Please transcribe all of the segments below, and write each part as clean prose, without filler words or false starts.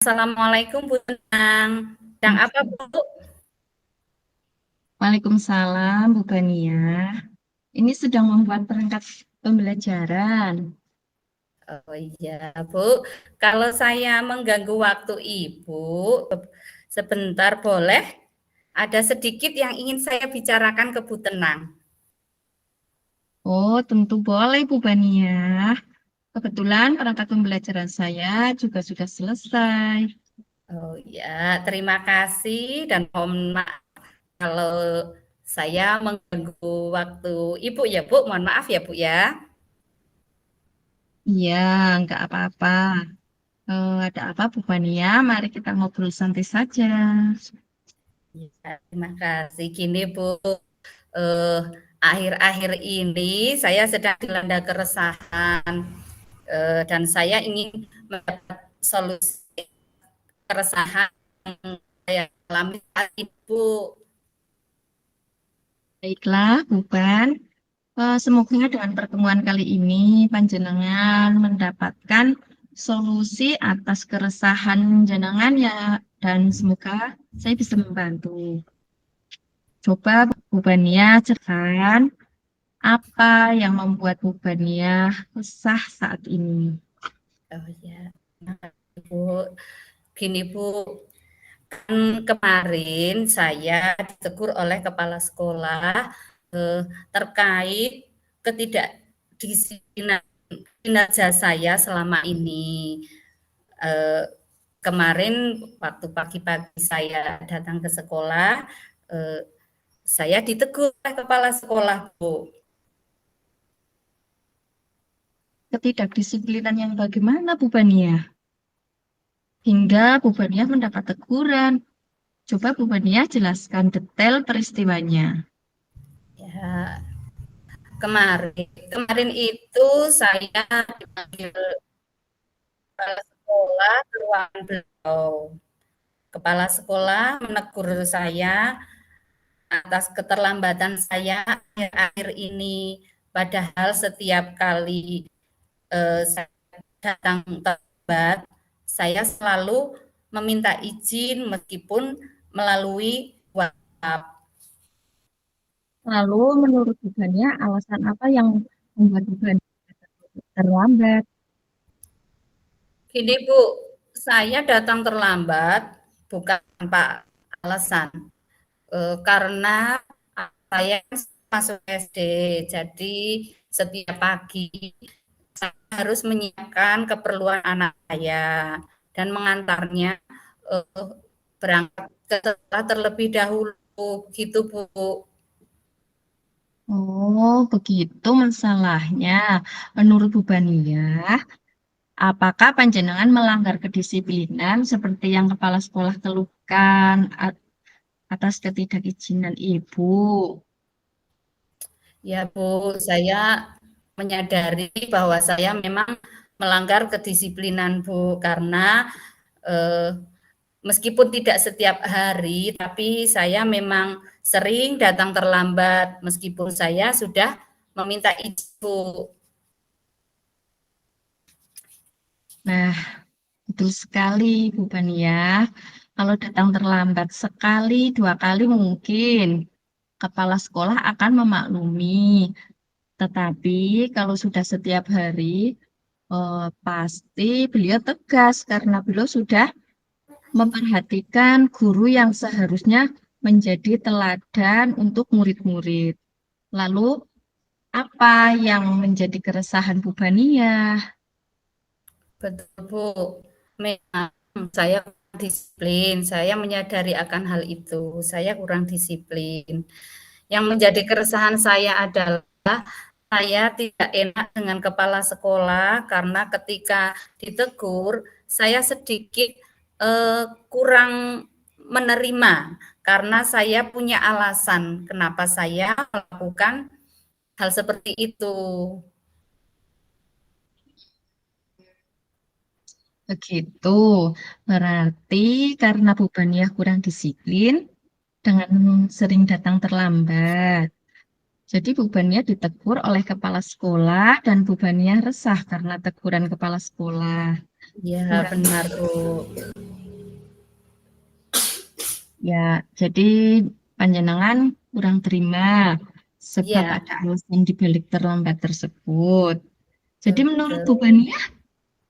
Assalamualaikum Bu Tenang. Sedang apa Bu? Waalaikumsalam, Bu Bania. Ini sedang membuat perangkat pembelajaran. Oh iya Bu, kalau saya mengganggu waktu Ibu sebentar boleh? Ada sedikit yang ingin saya bicarakan ke Bu Tenang. Oh, tentu boleh, Bu Bania. Kebetulan perangkat pembelajaran saya juga sudah selesai. Oh ya, terima kasih dan mohon maaf kalau saya mengganggu waktu Ibu ya Bu. Mohon maaf ya Bu ya. Iya, nggak apa-apa. Ada apa, Bu Bania? Mari kita ngobrol santai saja. Ya, terima kasih. Gini Bu, eh, akhir-akhir ini saya sedang dilanda keresahan dan saya ingin mendapat solusi keresahan yang saya alami saat Ibu. Baiklah, Bu Ban. Semoga dengan pertemuan kali ini panjenengan mendapatkan solusi atas keresahan jenengan ya, dan semoga saya bisa membantu. Coba Bu Bania ceritakan apa yang membuat Bu Bania resah saat ini. Oh ya, Bu. Gini Bu, kan kemarin saya ditegur oleh kepala sekolah terkait ketidakdisiplinan kinerja saya selama ini. Eh, Kemarin waktu pagi-pagi saya datang ke sekolah, eh, saya ditegur oleh kepala sekolah, Bu. Ketidakdisiplinan yang bagaimana Bu Bania? Hingga Bu Bania mendapat teguran. Coba Bu Bania jelaskan detail peristiwanya. Ya, kemarin itu saya dipanggil kepala sekolah ke ruangan beliau. Kepala sekolah menegur saya atas keterlambatan saya akhir-akhir ini. Padahal setiap kali saya datang terlambat, saya selalu meminta izin meskipun melalui WhatsApp. Lalu menurut Bu Bania, alasan apa yang membuat Bu Bania terlambat? Gini Bu, saya datang terlambat bukan tanpa alasan, karena saya masuk SD, jadi setiap pagi saya harus menyiapkan keperluan anak saya dan mengantarnya berangkat ke sekolah terlebih dahulu, gitu Bu. Oh, begitu masalahnya. Menurut Bu Bania, apakah panjenengan melanggar kedisiplinan seperti yang kepala sekolah keluhkan atas ketidakizinan Ibu? Ya Bu, saya menyadari bahwa saya memang melanggar kedisiplinan Bu, karena eh, meskipun tidak setiap hari, tapi saya memang sering datang terlambat meskipun saya sudah meminta izin Bu. Nah, betul sekali Bu Bania. Kalau datang terlambat sekali, dua kali mungkin kepala sekolah akan memaklumi. Tetapi kalau sudah setiap hari, pasti beliau tegas karena beliau sudah memperhatikan guru yang seharusnya menjadi teladan untuk murid-murid. Lalu, apa yang menjadi keresahan Bu Bania? Betul Bu, memang saya kurang disiplin, saya menyadari akan hal itu, saya kurang disiplin. Yang menjadi keresahan saya adalah saya tidak enak dengan kepala sekolah karena ketika ditegur saya sedikit kurang menerima karena saya punya alasan kenapa saya melakukan hal seperti itu. Begitu, berarti karena Bu Bania kurang disiplin dengan sering datang terlambat. Jadi Bu Bania ditegur oleh kepala sekolah dan Bu Bania resah karena teguran kepala sekolah. Iya, Kurang benar, Bu. ya, jadi panjenengan kurang terima sebab Iya, ada alasan di balik terlambat tersebut. Jadi menurut Bu betul. Bania,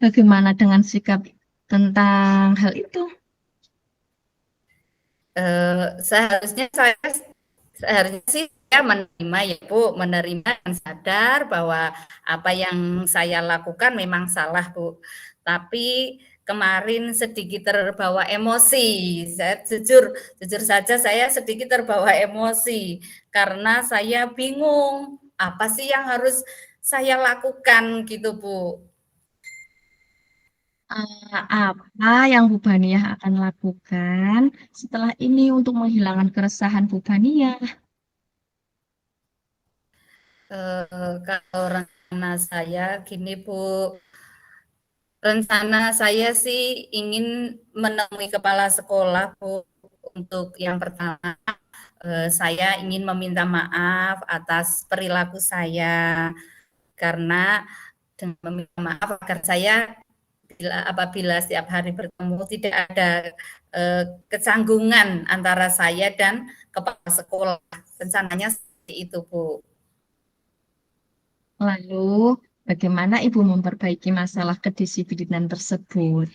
bagaimana dengan sikap tentang hal itu? Seharusnya sih saya menerima ya Bu, menerima dan sadar bahwa apa yang saya lakukan memang salah Bu. Tapi kemarin sedikit terbawa emosi. Saya jujur saja saya sedikit terbawa emosi karena saya bingung apa sih yang harus saya lakukan gitu Bu. Apa yang Bu Bania akan lakukan setelah ini untuk menghilangkan keresahan Bu Bania? Kalau rencana saya gini Bu, rencana saya sih ingin menemui kepala sekolah Bu. Untuk yang pertama, saya ingin meminta maaf atas perilaku saya karena dengan meminta maaf agar saya apabila setiap hari bertemu tidak ada kecanggungan antara saya dan kepala sekolah. Rencananya seperti itu Bu. Lalu, bagaimana Ibu memperbaiki masalah kedisiplinan tersebut?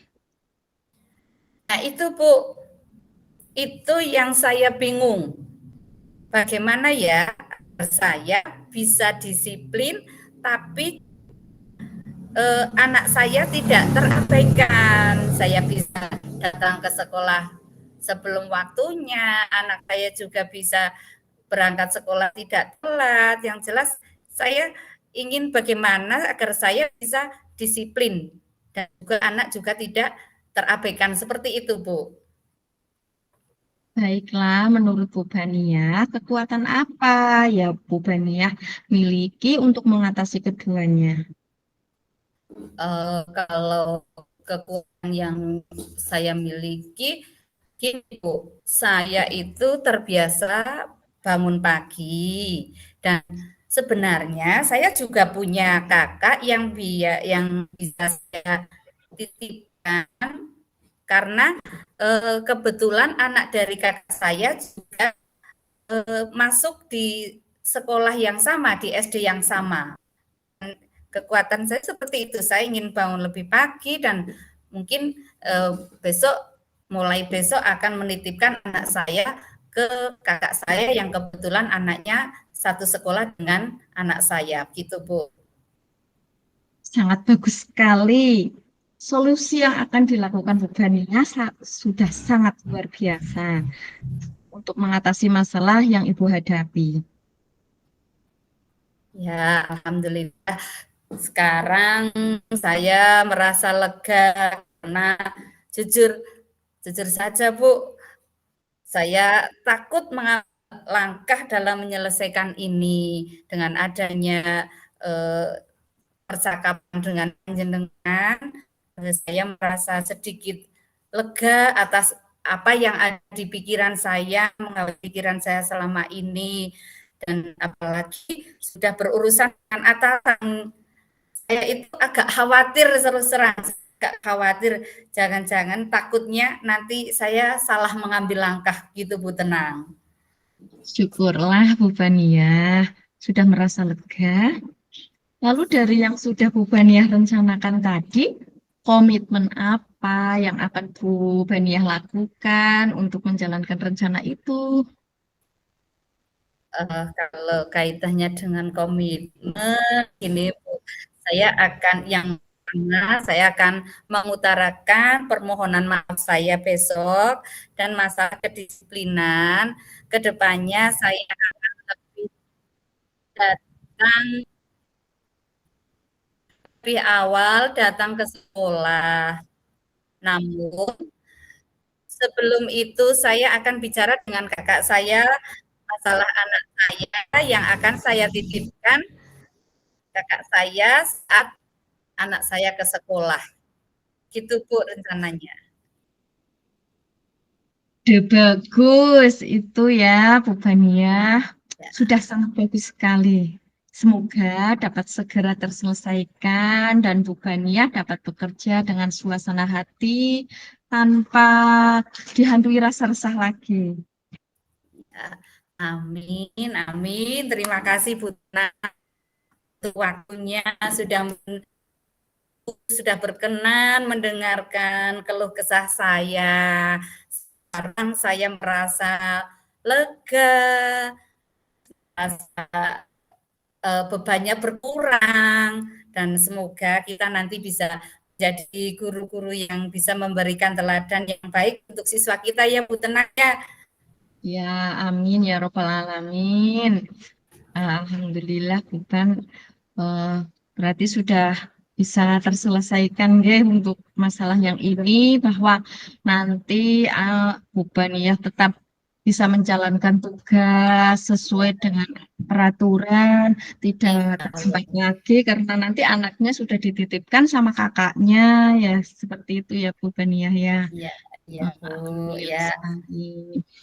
Nah itu Bu, itu yang saya bingung. Bagaimana ya saya bisa disiplin tapi anak saya tidak terabaikan. Saya bisa datang ke sekolah sebelum waktunya, anak saya juga bisa berangkat sekolah tidak telat. Yang jelas saya ingin bagaimana agar saya bisa disiplin dan juga anak juga tidak terabaikan seperti itu, Bu. Baiklah, menurut Bu Bania, kekuatan apa ya Bu Bania miliki untuk mengatasi keduanya? Kalau kekuatan yang saya miliki, gini Bu, saya itu terbiasa bangun pagi dan sebenarnya saya juga punya kakak yang bisa saya titipkan karena kebetulan anak dari kakak saya juga masuk di sekolah yang sama, di SD yang sama. Kekuatan saya seperti itu. Saya ingin bangun lebih pagi dan mungkin besok mulai besok akan menitipkan anak saya ke kakak saya yang kebetulan anaknya satu sekolah dengan anak saya, gitu Bu. Sangat bagus sekali. Solusi yang akan dilakukan Bu Bania sudah sangat luar biasa untuk mengatasi masalah yang Ibu hadapi. Ya, alhamdulillah. Sekarang saya merasa lega karena jujur jujur saja Bu, saya takut mengambil langkah dalam menyelesaikan ini dengan adanya percakapan dengan panjenengan. Saya merasa sedikit lega atas apa yang ada di pikiran saya, mengawali pikiran saya selama ini, dan apalagi sudah berurusan dengan atasan. Saya itu agak khawatir terus terang, agak khawatir jangan-jangan takutnya nanti saya salah mengambil langkah gitu Bu, tenang. Syukurlah Bu Bania sudah merasa lega. Lalu dari yang sudah Bu Baniah rencanakan tadi, komitmen apa yang akan Bu Baniah lakukan untuk menjalankan rencana itu? Kalau kaitannya dengan komitmen, ini Bu, saya akan mengutarakan permohonan maaf saya besok dan masalah kedisiplinan. Kedepannya saya akan lebih datang lebih awal datang ke sekolah. Namun sebelum itu saya akan bicara dengan kakak saya masalah anak saya yang akan saya titipkan kakak saya saat anak saya ke sekolah. Gitu Bu rencananya. Ide bagus itu ya Bu Baniah. Ya. Sudah sangat bagus sekali. Semoga dapat segera terselesaikan dan Bu Bania dapat bekerja dengan suasana hati tanpa dihantui rasa resah lagi. Amin, amin. Terima kasih Bu Tena untuk waktunya sudah berkenan mendengarkan keluh kesah saya. Sekarang saya merasa lega, merasa bebannya berkurang, dan semoga kita nanti bisa jadi guru-guru yang bisa memberikan teladan yang baik untuk siswa kita ya Bu Tenang ya. Ya, amin ya robbal alamin. Alhamdulillah, bukan. eh, Berarti sudah bisa terselesaikan deh untuk masalah yang ini, bahwa nanti Bu Baniyah tetap bisa menjalankan tugas sesuai dengan peraturan, tidak terhambat lagi karena nanti anaknya sudah dititipkan sama kakaknya, ya seperti itu ya Bu Baniyah ya. Iya, iya Bu, Alhamdulillah ya. sekali.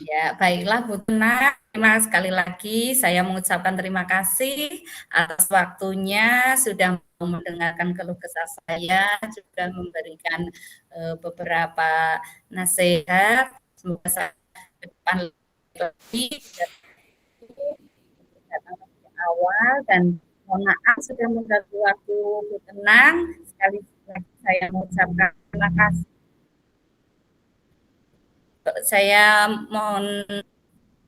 Ya, baiklah Bu Tuna. Terima sekali lagi saya mengucapkan terima kasih atas waktunya sudah mau mendengarkan keluh kesah saya, juga memberikan beberapa nasihat. Semoga saya ke depan lebih datang lebih awal, dan mohon maaf sudah mengganggu waktu Bu Tenang. Sekali lagi saya mengucapkan terima kasih. Saya mohon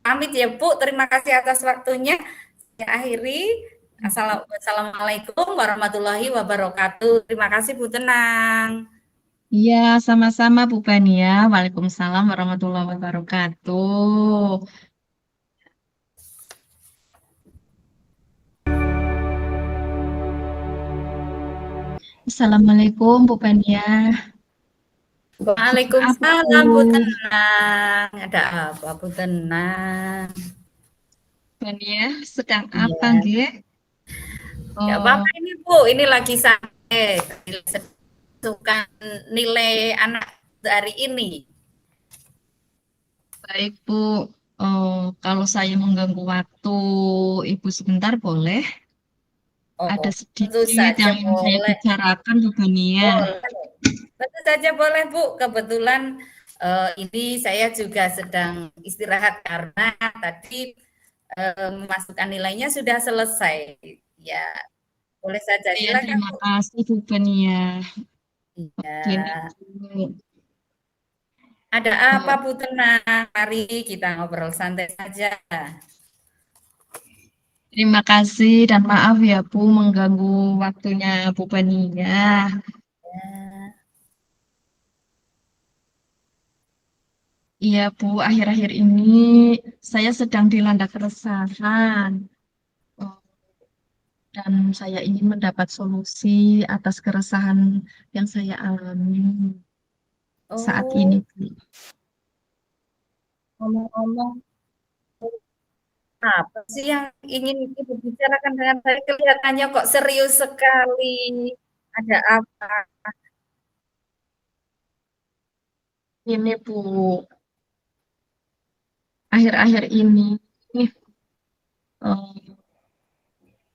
pamit ya Bu, terima kasih atas waktunya. Saya akhiri. Assalamualaikum warahmatullahi wabarakatuh. Terima kasih Bu Tenang. Iya, sama-sama Bu Bania. Waalaikumsalam warahmatullahi wabarakatuh. Assalamualaikum Bu Bania. Apa Bu? Waalaikumsalam Bu Tenang. Ada apa Bu Tenang? Bania sedang apa Iya, nggih? nggak Oh, apa-apa ini Bu. Ini lagi santai. Tentukan nilai anak hari ini. baik Bu. Oh, kalau saya mengganggu waktu Ibu sebentar boleh? Ada Oh, tentu sedikit saja yang ingin saya boleh. bicarakan Bu Bania. Boleh. Tentu saja boleh Bu. Kebetulan ini saya juga sedang istirahat karena tadi memasukkan nilainya sudah selesai. Ya, boleh saja. Ya, Silakan terima Bu. kasih Bu Bania. Gini Iya. Bu. Ada apa Eh, Bu Tenang? Mari kita ngobrol santai saja. Terima kasih dan maaf ya Bu mengganggu waktunya Bu Bania. Ya. Iya Bu, akhir-akhir ini saya sedang dilanda keresahan. Oh, dan saya ingin mendapat solusi atas keresahan yang saya alami saat ini Oh, Bu. ngomong-ngomong, apa sih yang ingin Ibu bicarakan dengan saya? Kelihatannya kok serius sekali. Ada apa? Ini Bu, akhir-akhir ini eh,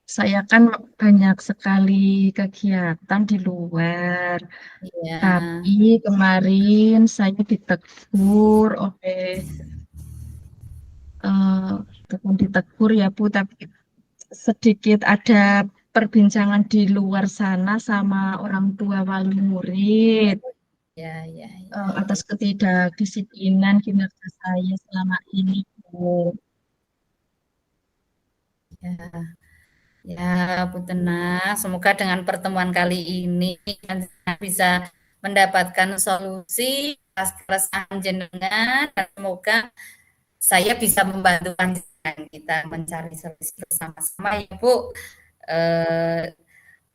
saya kan banyak sekali kegiatan di luar. Iya. Tapi kemarin saya ditegur oleh eh, bukan ditegur ya Bu, tapi sedikit ada perbincangan di luar sana sama orang tua wali murid Ya, ya, ya, atas ketidakdisiplinan kinerja saya selama ini Bu. ya. Ya, Bu Tena, semoga dengan pertemuan kali ini bisa mendapatkan solusi atas keresahan jenengan, dan semoga saya bisa membantu panjenengan kita mencari solusi bersama-sama ya Bu.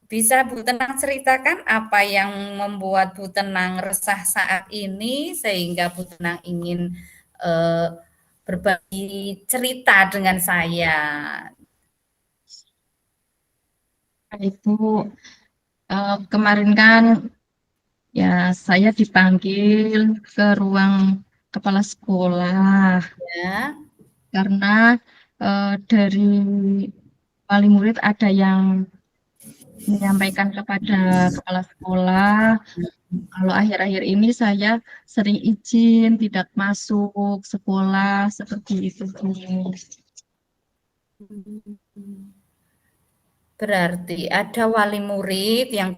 Bisa Bu Tenang ceritakan apa yang membuat Bu Tenang resah saat ini sehingga Bu Tenang ingin eh, berbagi cerita dengan saya? Baik Bu, kemarin kan ya saya dipanggil ke ruang kepala sekolah Ya, karena dari wali murid ada yang menyampaikan kepada kepala sekolah. Kalau akhir-akhir ini saya sering izin tidak masuk sekolah seperti itu, Bu. Berarti ada wali murid yang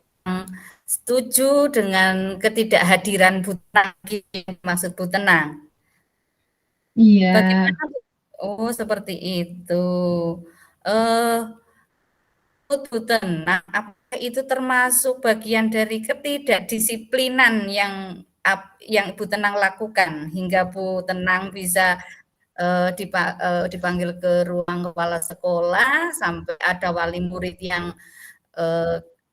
setuju dengan ketidakhadiran Bu Tenang, maksud Bu Tenang. Iya, Bagaimana Bu? Oh, seperti itu. Eh, Bu Tenang, apakah itu termasuk bagian dari ketidakdisiplinan yang Bu Tenang lakukan hingga Bu Tenang bisa dipanggil ke ruang kepala sekolah sampai ada wali murid yang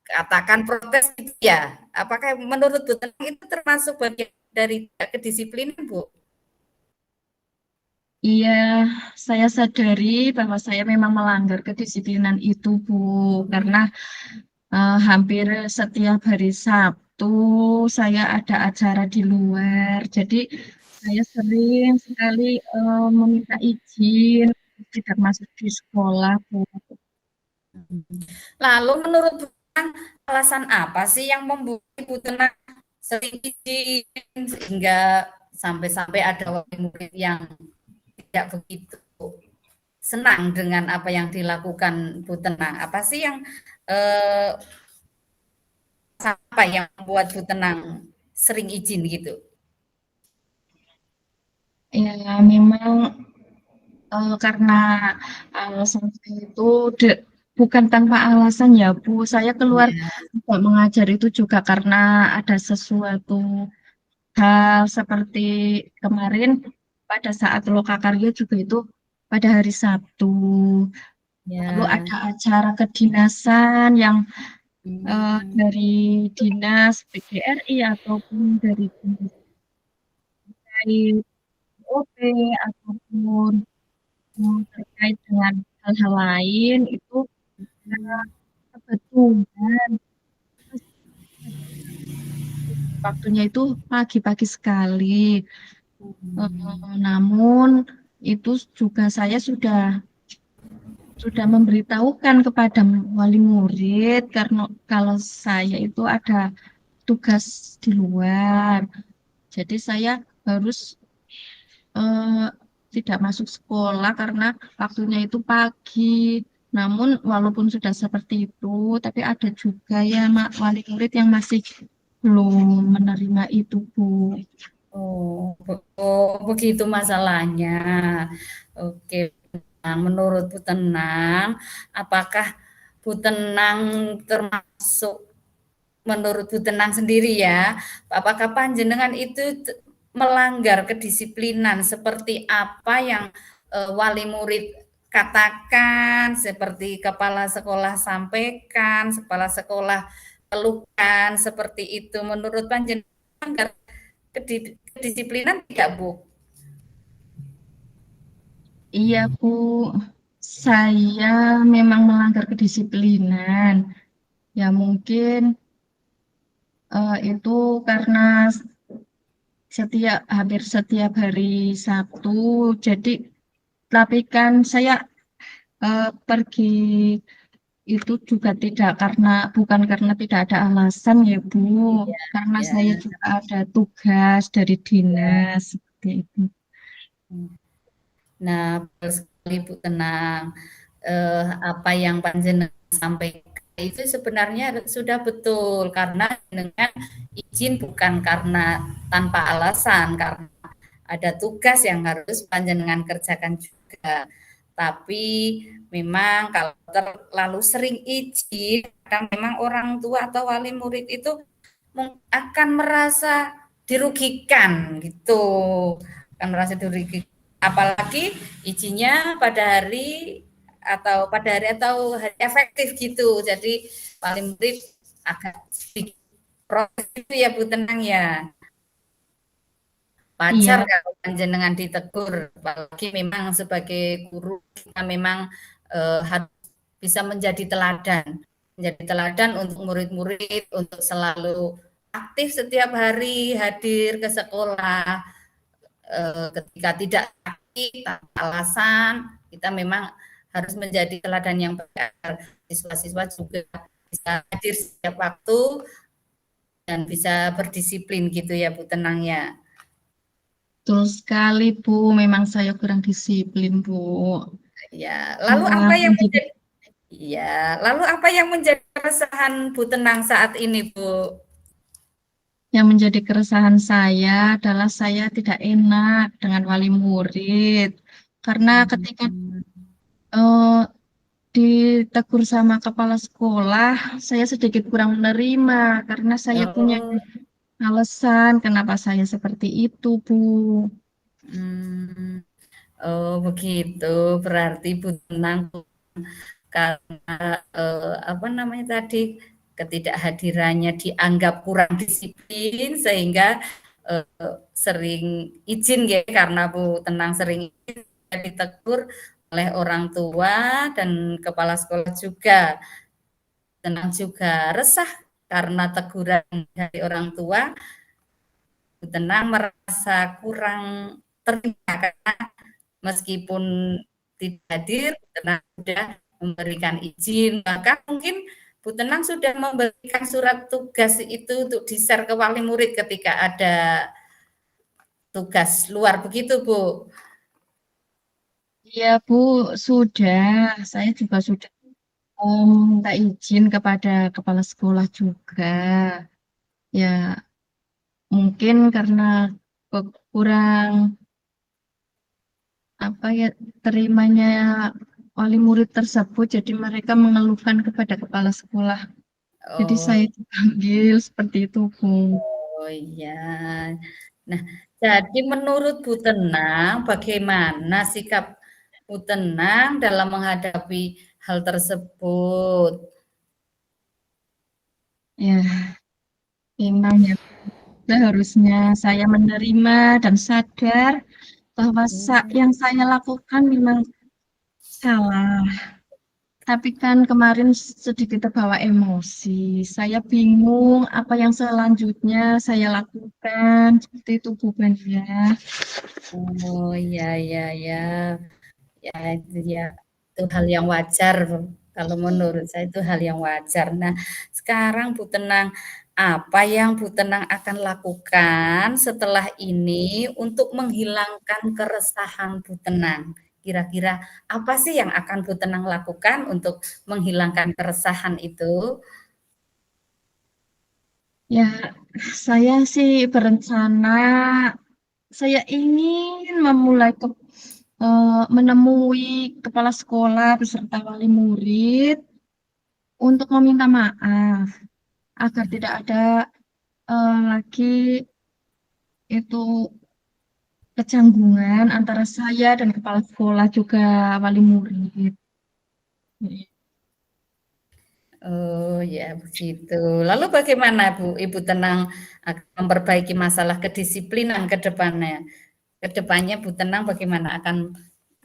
katakan protes gitu ya? Apakah menurut Bu Tenang itu termasuk bagian dari kedisiplinan, Bu? iya, saya sadari bahwa saya memang melanggar kedisiplinan itu, Bu, karena hampir setiap hari Sabtu saya ada acara di luar. Jadi saya sering sekali meminta izin tidak masuk di sekolah, Bu. Lalu menurut Bu Tenang, alasan apa sih yang membuat Bu Tenang sering izin sehingga sampai-sampai ada wali murid yang tidak begitu senang dengan apa yang dilakukan Bu Tenang? Apa sih yang eh, apa yang membuat Bu Tenang sering izin gitu? Ya, memang karena alasan saya itu bukan tanpa alasan ya, Bu. Saya keluar Ya, untuk mengajar itu juga karena ada sesuatu hal seperti kemarin pada saat Lokakarya juga itu pada hari Sabtu. Lalu ya. ada acara kedinasan yang Hmm, dari dinas PGRI ataupun dari dinas OP ataupun terkait dengan hal-hal lain itu kebetulan waktunya itu pagi-pagi sekali. Namun itu juga saya sudah memberitahukan kepada wali murid karena kalau saya itu ada tugas di luar. Jadi saya harus eh, tidak masuk sekolah karena waktunya itu pagi. Namun walaupun sudah seperti itu, tapi ada juga ya wali murid yang masih belum menerima itu, Bu. oh, begitu masalahnya. Oke. Nah, menurut Bu Tenang, apakah Bu Tenang termasuk menurut Bu Tenang sendiri ya, apakah panjenengan itu melanggar kedisiplinan seperti apa yang wali murid katakan, seperti kepala sekolah sampaikan, kepala sekolah keluhkan, seperti itu. Menurut panjenengan melanggar kedisiplinan tidak, Bu? Iya, Bu. Saya memang melanggar kedisiplinan. Ya mungkin itu karena hampir setiap hari Sabtu. Jadi, tapi kan saya pergi itu juga tidak bukan karena tidak ada alasan ya Bu, Iya, karena iya. saya juga ada tugas dari dinas seperti itu. Nah, betul sekali Bu Tenang. Apa yang panjenengan sampaikan itu sebenarnya sudah betul karena dengan izin bukan karena tanpa alasan, karena ada tugas yang harus panjenengan kerjakan juga. Tapi memang kalau terlalu sering izin, kadang memang orang tua atau wali murid itu akan merasa dirugikan gitu, akan merasa dirugikan. Apalagi izinnya pada hari atau hari efektif gitu. Jadi paling murid agak sedikit proses itu ya Bu Tenang ya. Wajar Iya, kalau panjenengan ditegur, apalagi memang sebagai guru kita memang harus bisa menjadi teladan untuk murid-murid untuk selalu aktif setiap hari hadir ke sekolah. Ketika tidak sakit tanpa alasan, kita memang harus menjadi teladan yang baik agar siswa-siswa juga bisa hadir setiap waktu dan bisa berdisiplin gitu ya Bu Tenang ya. Betul sekali, Bu. Memang saya kurang disiplin, Bu. Ya, lalu Malah apa yang menjadi menjadi Iya, lalu apa yang menjadi keresahan Bu Tenang saat ini, Bu? yang menjadi keresahan saya adalah saya tidak enak dengan wali murid. Karena ketika Hmm. eh, ditegur sama kepala sekolah, saya sedikit kurang menerima karena saya punya Oh, alasan kenapa saya seperti itu, Bu. hmm. Oh begitu. Berarti Bu Tenang karena apa namanya tadi ketidakhadirannya dianggap kurang disiplin sehingga sering izin ya karena Bu Tenang sering izin, ditegur oleh orang tua dan kepala sekolah juga. Tenang juga resah karena teguran dari orang tua. Tenang merasa kurang terima karena meskipun tidak hadir, Tenang sudah memberikan izin, bahkan mungkin Bu Tenang sudah memberikan surat tugas itu untuk di-share ke wali murid ketika ada tugas luar begitu Bu. Iya, Bu, sudah. Saya juga sudah minta izin kepada kepala sekolah juga. Ya, mungkin karena kurang apa ya terimanya wali murid tersebut, jadi mereka mengeluhkan kepada kepala sekolah. Jadi Oh, saya dipanggil seperti itu, Bu. oh iya. Nah, jadi menurut Bu Tenang, bagaimana sikap Bu Tenang dalam menghadapi hal tersebut? Ya, memang ya. Seharusnya saya menerima dan sadar bahwa Hmm. yang saya lakukan memang salah. Tapi kan kemarin sedikit terbawa emosi. Saya bingung apa yang selanjutnya saya lakukan. Seperti itu, Bu Ben, ya. Oh, iya iya ya. Ya itu ya, itu hal yang wajar, kalau menurut saya itu hal yang wajar. Nah, sekarang Bu Tenang, apa yang Bu Tenang akan lakukan setelah ini untuk menghilangkan keresahan Bu Tenang? Kira-kira apa sih yang akan Bu Tenang lakukan untuk menghilangkan keresahan itu? Ya, saya sih berencana, saya ingin menemui kepala sekolah beserta wali murid untuk meminta maaf agar tidak ada lagi itu kecanggungan antara saya dan kepala sekolah juga wali murid. Oh ya begitu. Lalu bagaimana Bu, Ibu Tenang akan memperbaiki masalah kedisiplinan ke depannya? Ke depannya Bu Tenang bagaimana akan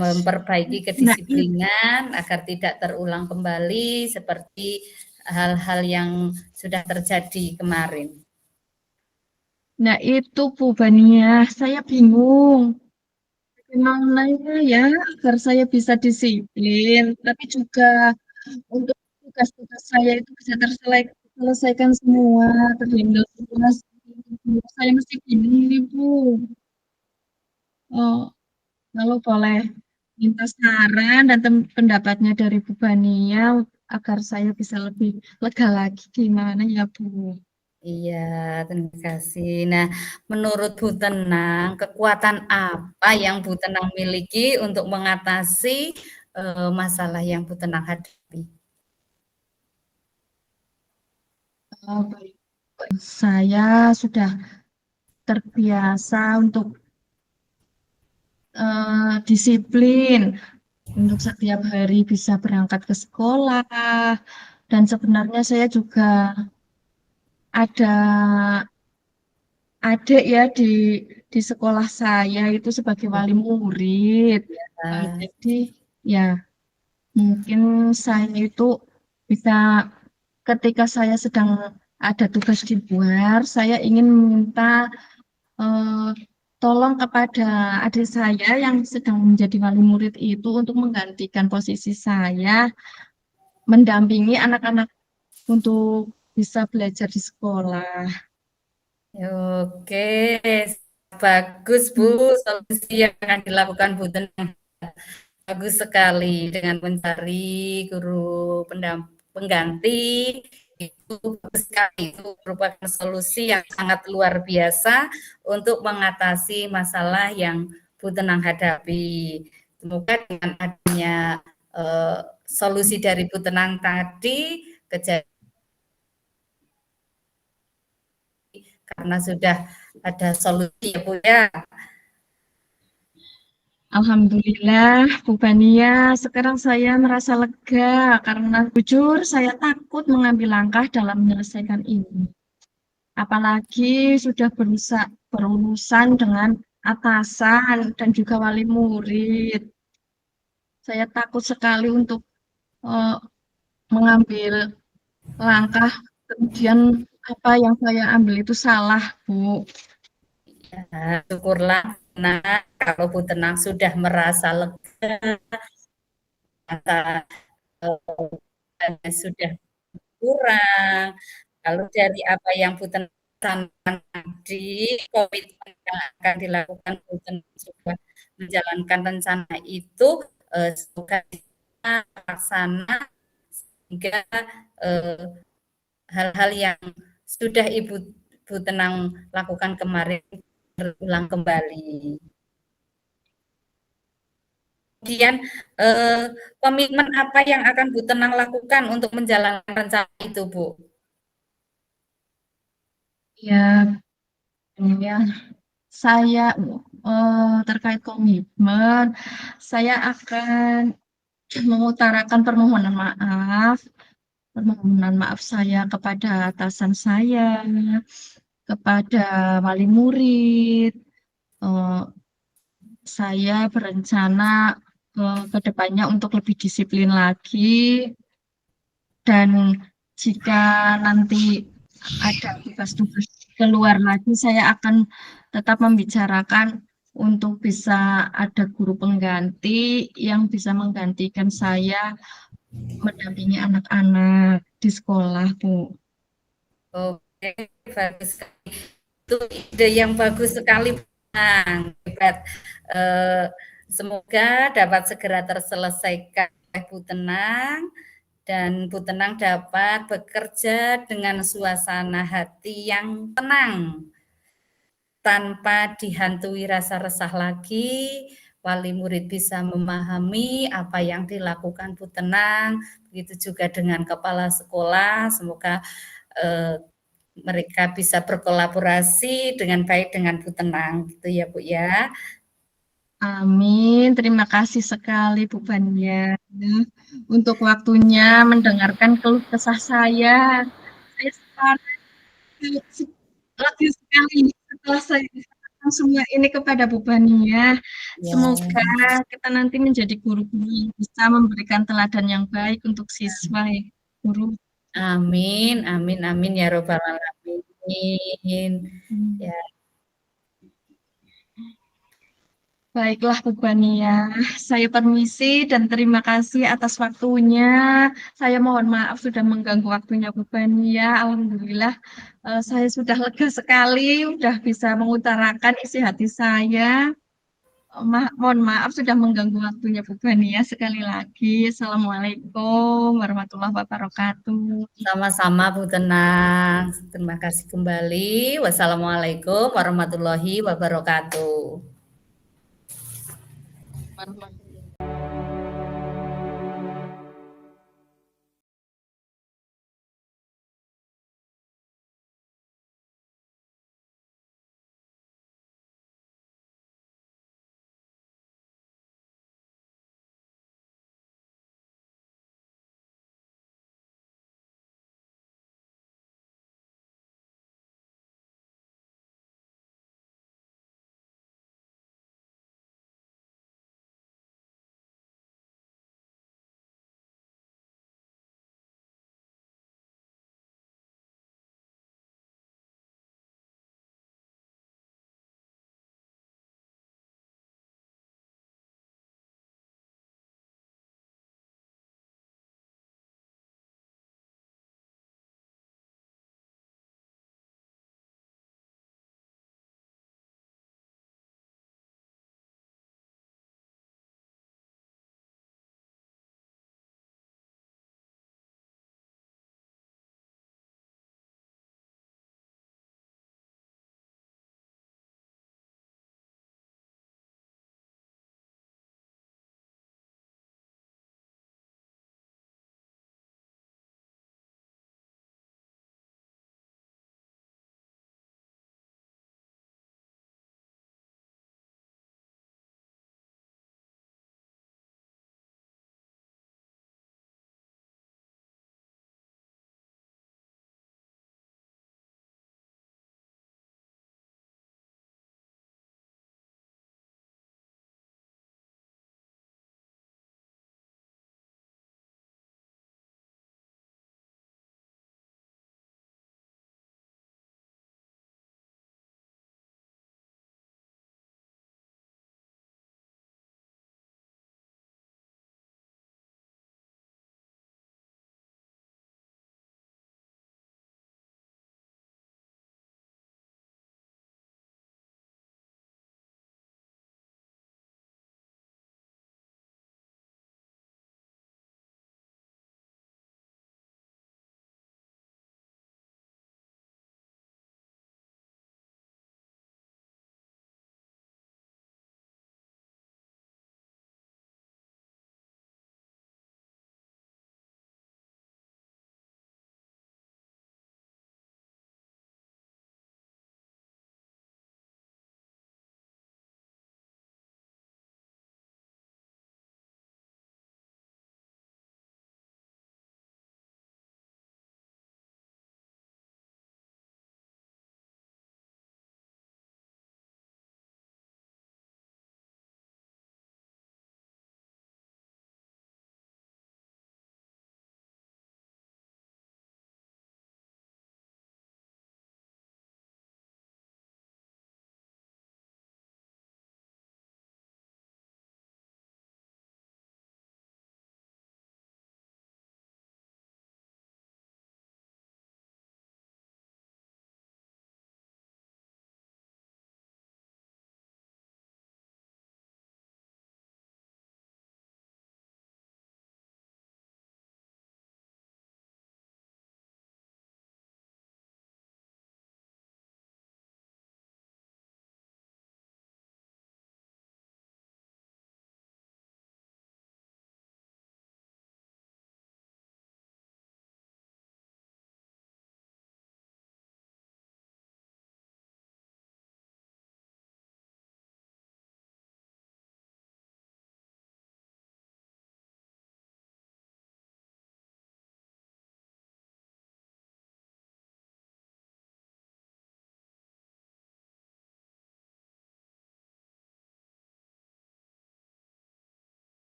memperbaiki Nah, kedisiplinan agar tidak terulang kembali seperti hal-hal yang sudah terjadi kemarin? nah itu Bu Bania, saya bingung. Gimana ya agar saya bisa disiplin, tapi juga untuk tugas-tugas saya itu bisa terselesaikan semua, terhandle semua. Saya mesti bingung nih Bu. Oh, lalu boleh minta saran dan pendapatnya dari Bu Bania agar saya bisa lebih lega lagi. Gimana ya Bu? Iya, terima kasih. Nah, menurut Bu Tenang, kekuatan apa yang Bu Tenang miliki untuk mengatasi masalah yang Bu Tenang hadapi? Baik. Saya sudah terbiasa untuk disiplin untuk setiap hari bisa berangkat ke sekolah. Dan sebenarnya saya juga ada adik ya di sekolah saya itu sebagai wali murid. Ya, Jadi ya mungkin saya itu bisa ketika saya sedang ada tugas di luar, saya ingin meminta eh, tolong kepada adik saya yang sedang menjadi wali murid itu untuk menggantikan posisi saya, mendampingi anak-anak untuk bisa belajar di sekolah. Oke, bagus Bu, Hmm. solusi yang akan dilakukan Bu Tenang. Bagus sekali dengan mencari guru pengganti itu bagus sekali, itu merupakan solusi yang sangat luar biasa untuk mengatasi masalah yang Bu Tenang hadapi. Semoga dengan adanya solusi dari Bu Tenang tadi kejadian karena sudah ada solusi ya Bu ya. Alhamdulillah, Bu Bania, sekarang saya merasa lega karena jujur saya takut mengambil langkah dalam menyelesaikan ini. Apalagi sudah berurusan dengan atasan dan juga wali murid. Saya takut sekali untuk eh, mengambil langkah, kemudian apa yang saya ambil itu salah, Bu. Ya, syukurlah nah kalau Bu Tenang sudah merasa lega, sudah kurang. Lalu dari apa yang Bu Tenang sampaikan tadi, komitmen yang akan dilakukan Bu Tenang sudah menjalankan rencana itu, semoga bisa terlaksana sehingga hal-hal yang sudah Ibu Bu Tenang lakukan kemarin berulang kembali. Kemudian komitmen apa yang akan Bu Tenang lakukan untuk menjalankan rencana itu, Bu? Ya, ya, saya terkait komitmen, saya akan mengutarakan permohonan maaf saya kepada atasan saya, kepada wali murid. Eh, saya berencana ke depannya untuk lebih disiplin lagi, dan jika nanti ada tugas-tugas keluar lagi, saya akan tetap membicarakan untuk bisa ada guru pengganti yang bisa menggantikan saya mendampingi anak-anak di sekolah, Bu. Oke, bagus sekali. Itu ide yang bagus sekali, Bang. Hebat. Eh, semoga dapat segera terselesaikan Bu Tenang dan Bu Tenang dapat bekerja dengan suasana hati yang tenang tanpa dihantui rasa resah lagi, wali murid bisa memahami apa yang dilakukan Bu Tenang, begitu juga dengan kepala sekolah, semoga eh, mereka bisa berkolaborasi dengan baik dengan Bu Tenang, gitu ya Bu ya. Amin. Terima kasih sekali, Bu Bania, untuk waktunya mendengarkan keluh kesah saya. Saya sekarang lagi sekali setelah saya sampaikan semua ini kepada Bu Bania. Ya, Semoga kita nanti menjadi guru-guru yang bisa memberikan teladan yang baik untuk siswa, ya, guru. amin, amin, amin ya robbal alamin. Hmm. Ya, Baiklah, Bu Bania. Saya permisi dan terima kasih atas waktunya. Saya mohon maaf sudah mengganggu waktunya Bu Bania. Alhamdulillah, saya sudah lega sekali, sudah bisa mengutarakan isi hati saya. Mohon maaf sudah mengganggu waktunya Bu Bania sekali lagi. Assalamualaikum warahmatullahi wabarakatuh. sama-sama Bu Tenang. Terima kasih kembali. Wassalamualaikum warahmatullahi wabarakatuh. Warahmatullahi